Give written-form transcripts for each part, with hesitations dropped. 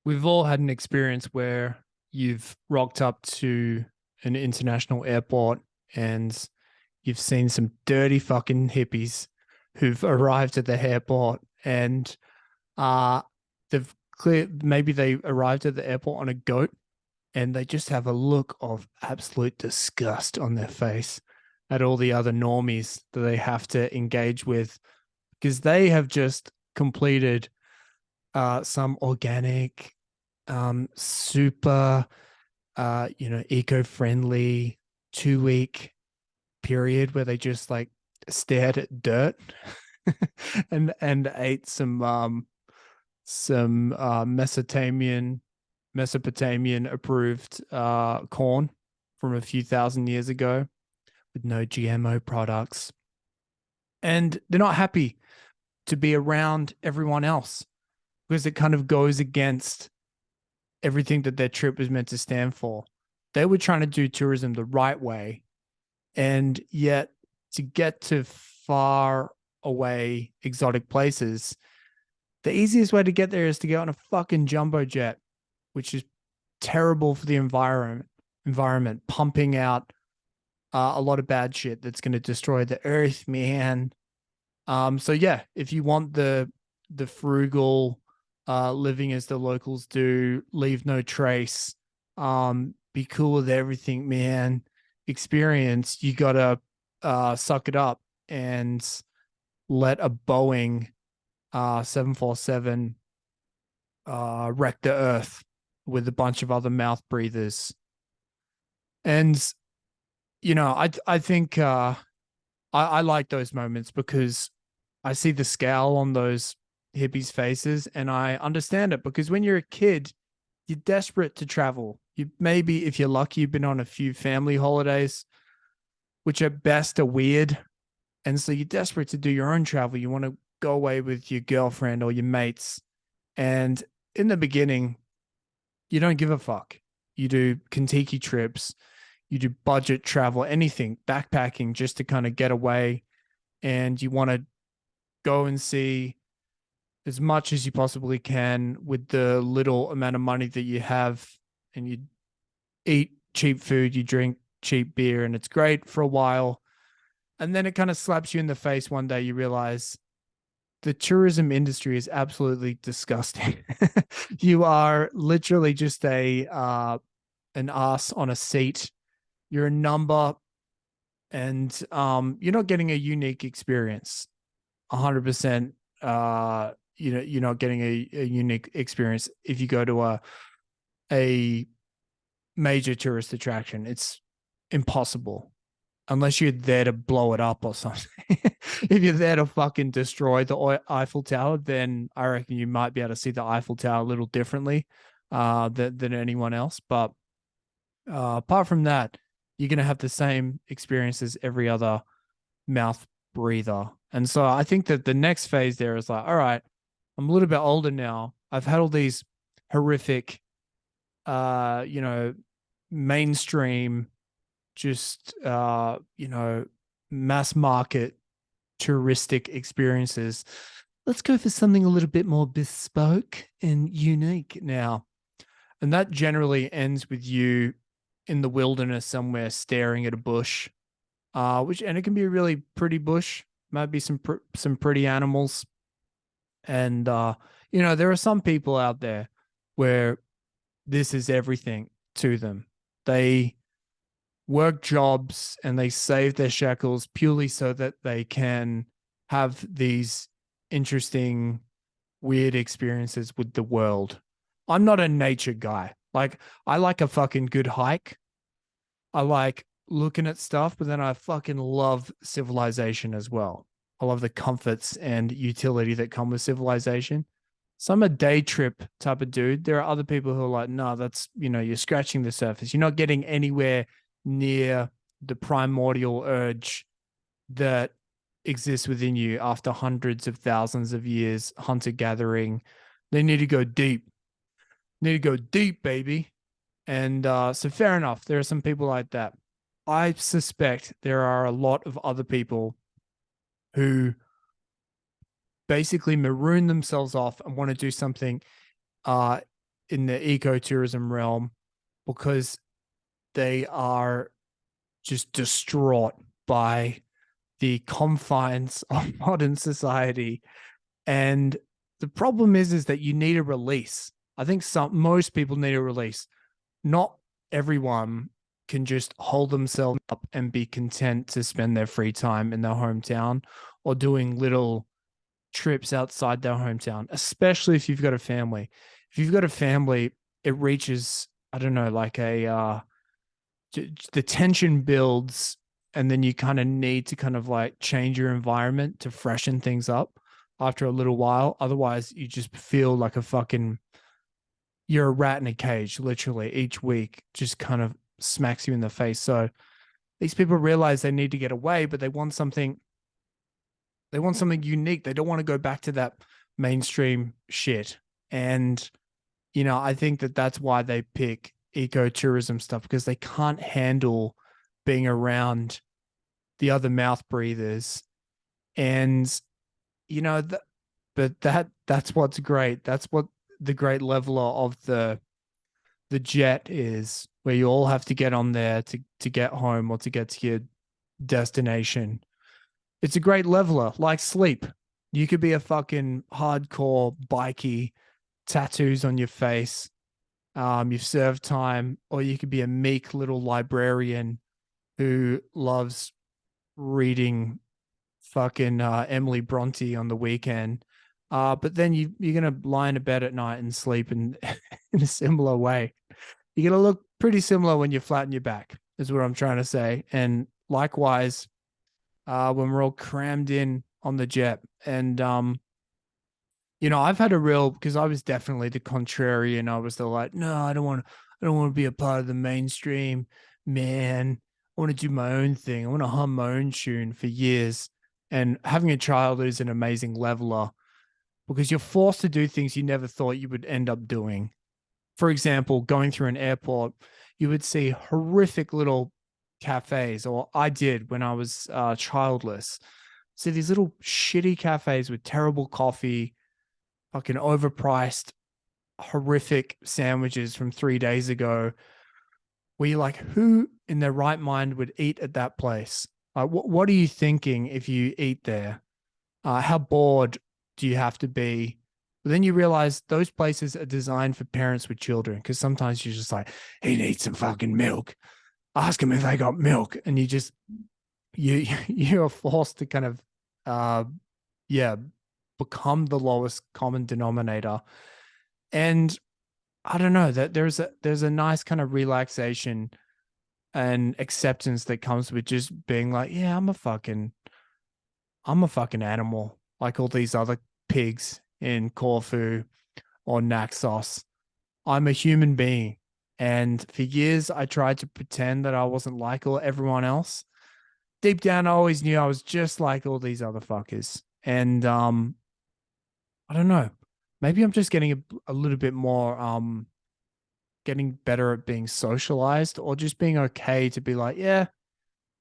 We've all had an experience where you've rocked up to an international airport and you've seen some dirty fucking hippies who've arrived at the airport and uh maybe they arrived at the airport on a goat and they just have a look of absolute disgust on their face at all the other normies that they have to engage with because they have just completed some organic super, eco-friendly 2 week period where they just like stared at dirt and ate some Mesopotamian approved corn from a few thousand years ago with no GMO products. And they're not happy to be around everyone else because it kind of goes against everything that their trip was meant to stand for. They were trying to do tourism the right way. And yet, to get to far away exotic places, the easiest way to get there is to get on a fucking jumbo jet, which is terrible for the environment, pumping out a lot of bad shit that's going to destroy the earth, man. So yeah, if you want the frugal living as the locals do, leave no trace, be cool with everything, man, experience, you gotta suck it up and let a Boeing 747 wreck the earth with a bunch of other mouth breathers. And I think I like those moments because I see the scowl on those hippies' faces and I understand it because when you're a kid, you're desperate to travel. You maybe, if you're lucky, you've been on a few family holidays, which at best are weird. And so you're desperate to do your own travel. You want to go away with your girlfriend or your mates. And in the beginning, you don't give a fuck. You do Kentucky trips, you do budget travel, anything, backpacking just to kind of get away. And you want to go and see as much as you possibly can with the little amount of money that you have. And you eat cheap food, you drink cheap beer, and it's great for a while. And then it kind of slaps you in the face one day. You realize the tourism industry is absolutely disgusting. You are literally just a an ass on a seat. You're a number, and you're not getting a unique experience. 100%. You're not getting a unique experience if you go to a major tourist attraction. It's impossible unless you're there to blow it up or something. If you're there to fucking destroy the Eiffel Tower, then I reckon you might be able to see the Eiffel Tower a little differently than anyone else. But apart from that, you're going to have the same experience as every other mouth breather. And so I think that the next phase there is like, all right, I'm a little bit older now. I've had all these horrific, mainstream, just, mass market touristic experiences. Let's go for something a little bit more bespoke and unique now. And that generally ends with you in the wilderness somewhere staring at a bush, and it can be a really pretty bush, might be some pretty animals. And there are some people out there where this is everything to them. They work jobs and they save their shekels purely so that they can have these interesting, weird experiences with the world. I'm not a nature guy. Like, I like a fucking good hike. I like looking at stuff, but then I fucking love civilization as well. I love the comforts and utility that come with civilization. So I'm a day trip type of dude. There are other people who are like, no, that's, you're scratching the surface. You're not getting anywhere near the primordial urge that exists within you after hundreds of thousands of years hunter gathering. They need to go deep. Need to go deep, baby. And so fair enough. There are some people like that. I suspect there are a lot of other people who basically maroon themselves off and want to do something in the ecotourism realm because they are just distraught by the confines of modern society. And the problem is that you need a release. I think most people need a release. Not everyone can just hold themselves up and be content to spend their free time in their hometown or doing little trips outside their hometown, especially if you've got a family. If you've got a family, it reaches, I don't know, like the tension builds, and then you kind of need to kind of like change your environment to freshen things up after a little while. Otherwise, you just feel like you're a rat in a cage, literally. Each week just kind of smacks you in the face. So these people realize they need to get away, but they want something unique. They don't want to go back to that mainstream shit. And, I think that that's why they pick ecotourism stuff, because they can't handle being around the other mouth breathers. And, but that's what's great. That's what the great leveler of the jet is, where you all have to get on there to get home or to get to your destination. It's a great leveler, like sleep. You could be a fucking hardcore bikey, tattoos on your face. You've served time, or you could be a meek little librarian who loves reading fucking Emily Bronte on the weekend. But then you're gonna lie in a bed at night and sleep in in a similar way. You're gonna look pretty similar when you flatten your back, is what I'm trying to say. And likewise, when we're all crammed in on the jet. And I've had a real, because I was definitely the contrarian. I was the like, no, I don't want to be a part of the mainstream, man. I want to do my own thing. I want to hum my own tune for years. And having a child is an amazing leveler because you're forced to do things you never thought you would end up doing. For example, going through an airport, you would see horrific little cafes, or I did when I was childless. So these little shitty cafes with terrible coffee, fucking overpriced, horrific sandwiches from 3 days ago, where you're like, who in their right mind would eat at that place? What are you thinking if you eat there? How bored do you have to be? But then you realize those places are designed for parents with children, because sometimes you're just like, he needs some fucking milk. Ask him if they got milk. And you're forced to kind of yeah, become the lowest common denominator. And I don't know, that there's a nice kind of relaxation and acceptance that comes with just being like, yeah, I'm a fucking animal, like all these other pigs in Corfu or Naxos. I'm a human being. And for years, I tried to pretend that I wasn't like everyone else. Deep down, I always knew I was just like all these other fuckers. And I don't know. Maybe I'm just getting a little bit more, getting better at being socialized, or just being okay to be like, yeah,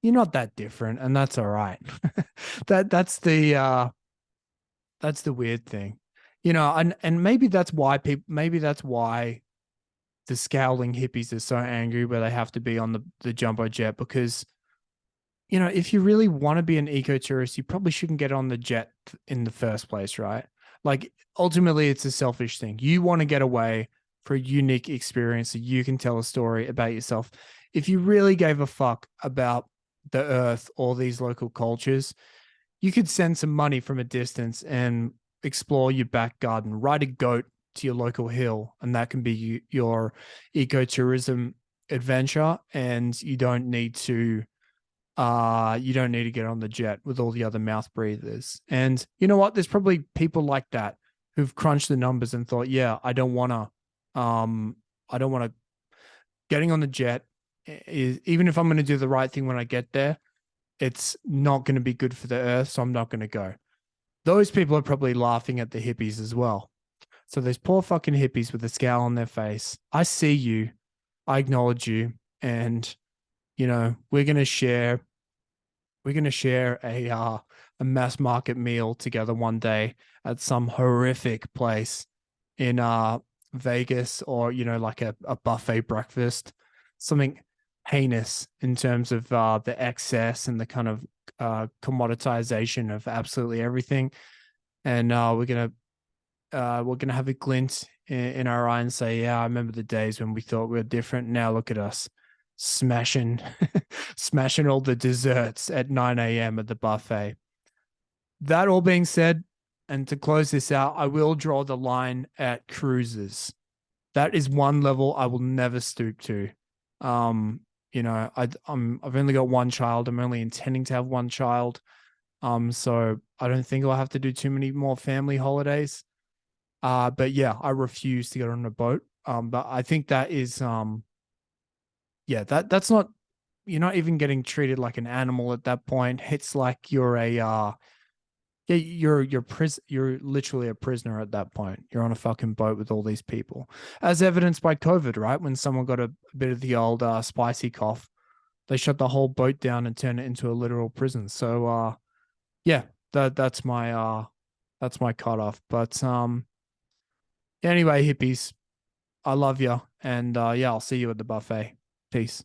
you're not that different, and that's all right. That's the weird thing, and maybe that's why the scowling hippies are so angry where they have to be on the jumbo jet, because if you really want to be an ecotourist, you probably shouldn't get on the jet in the first place, right? Like, ultimately, it's a selfish thing. You want to get away for a unique experience so you can tell a story about yourself. If you really gave a fuck about the earth or these local cultures, you could send some money from a distance and explore your back garden, ride a goat to your local hill, and that can be your ecotourism adventure. And you don't need to get on the jet with all the other mouth breathers. And you know what? There's probably people like that who've crunched the numbers and thought, yeah, I don't want to, getting on the jet is, even if I'm going to do the right thing when I get there, it's not going to be good for the earth. So I'm not going to go. Those people are probably laughing at the hippies as well. So those poor fucking hippies with a scowl on their face. I see you. I acknowledge you. And, we're gonna share a mass market meal together one day at some horrific place in Vegas or, like a buffet breakfast, something heinous in terms of the excess and the kind of commoditization of absolutely everything. And we're gonna have a glint in our eye and say, yeah, I remember the days when we thought we were different. Now look at us smashing smashing all the desserts at 9 a.m. at the buffet. That all being said, and to close this out, I will draw the line at cruises. That is one level I will never stoop to. Um, I've only got one child. I'm only intending to have one child. So I don't think I'll have to do too many more family holidays. But yeah, I refuse to get on a boat. But I think that is yeah, that's not, you're not even getting treated like an animal at that point. It's like you're a yeah, you're literally a prisoner at that point. You're on a fucking boat with all these people. As evidenced by COVID, right? When someone got a bit of the old spicy cough, they shut the whole boat down and turned it into a literal prison. So yeah, that's my cutoff. But anyway, hippies, I love you. And yeah, I'll see you at the buffet. Peace.